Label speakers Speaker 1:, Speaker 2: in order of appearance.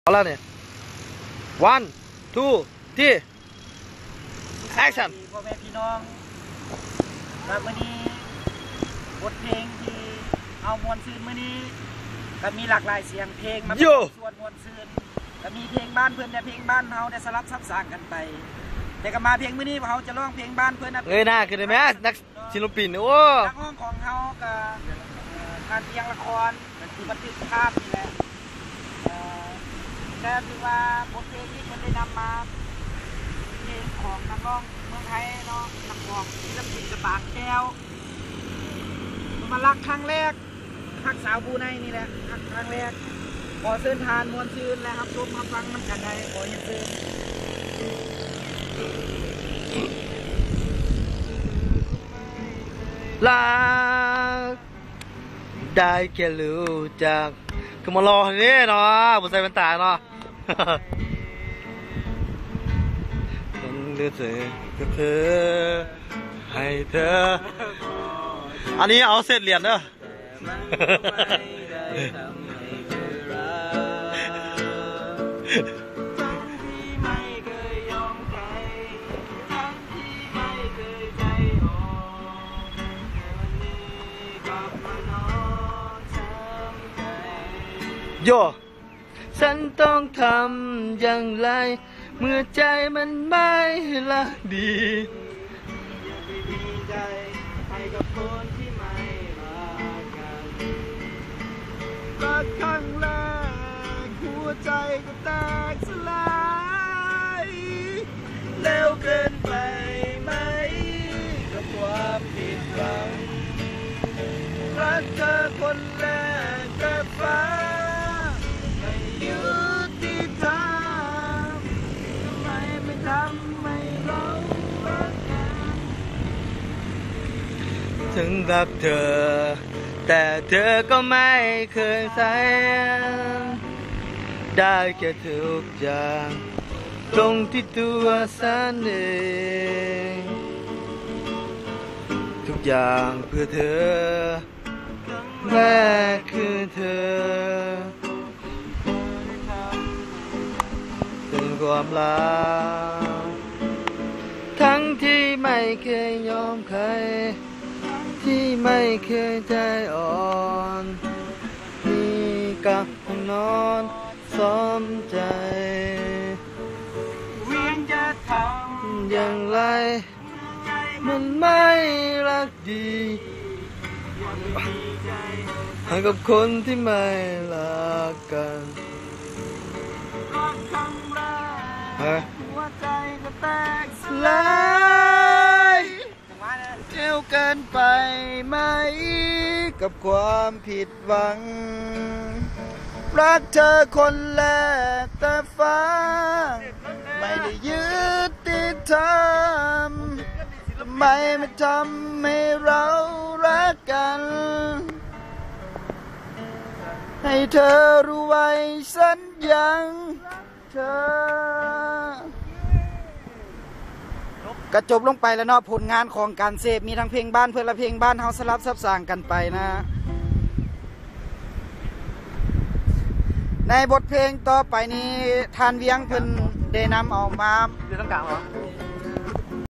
Speaker 1: เอาแล้วเนี่ย one two three action
Speaker 2: พ่อแม่พี่น้องครับวันนี้บทเพลงที่เอามวลซื่นวันนี้ก็มีหลากหลายเสียงเพลงมาเป็นส่วนมวลซื่นก็มีเพลงบ้านเพื่อนแต่เพลงบ้านเฮาได้สลับซับซ้อนกันไปแต่ก็มาเพลงมื้อนี้เขาจะร้องเพลงบ้านเพื่อนนะ
Speaker 1: เงยหน้าขึ้นได้ไหมนักศิลปินโอ้
Speaker 2: นักร้องของเฮาก็การเรียงละครคือบันทึกภาพนี่แหละแต่ถือว่าบทเพลงที่มันได้นำมาเพลงของนักร้องเมืองไทยเนาะนักร้องศิลปินกระปากแก้วมารักครั้งแรกฮักสาวบูไนนี่แหละฮักครั้งแรกขอเชิญทานมวลชื่นแล้วครับชมมาฟังน้ำกันได้ขอเห็นเชิญ
Speaker 1: รักได้แค่รู้จักก็มารอเนี่ยเนาะบนใส่เป็นตาเนาะฉันรู้สึกกับเธอให้เธออันนี้เอาเศษเหรียญเด้อโยฉันต้องทำอย่างไรเมื่อใจมันไม่รักดีอย่าไปมีใจให้กับคนที่ไม่รักกันรักครั้งแรกหัวใจก็แตกสลายแล้วเกินไปไหมกับความผิดหวังรักเธอคนแรกกับฟ้าถึงรักเธอแต่เธอก็ไม่เคยใส่ได้แค่ทุกอย่างตรงที่ตัวฉันเองทุกอย่างเพื่อเธอแม่คือเธอเป็นความรักทั้งที่ไม่เคยยอมใครที่ไม่เคยใจอ่อนมีกับห้องนอนซ้อมใจเวียนจะทำอย่างไรมันไม่รักดีให้กับคนที่ไม่รักกันหัวใจก็แตกสลายเร็วเกินไปไหมกับความผิดหวังรักเธอคนแรกแต่ฟ้าไม่ได้ยึดติดทำทำไมไม่ทำให้เรารักกันให้เธอรู้ไว้สัญญาเธอก็จบลงไปแล้วเนาะผลงานของการเสพมีทั้งเพลงบ้านเพื่อนและเพลงบ้านเฮาสลับซับซ้อนกันไปนะในบทเพลงต่อไปนี้ทานเวียงเพิ่นได้นำออกมาเดี๋ยวต้องกลางเหรอ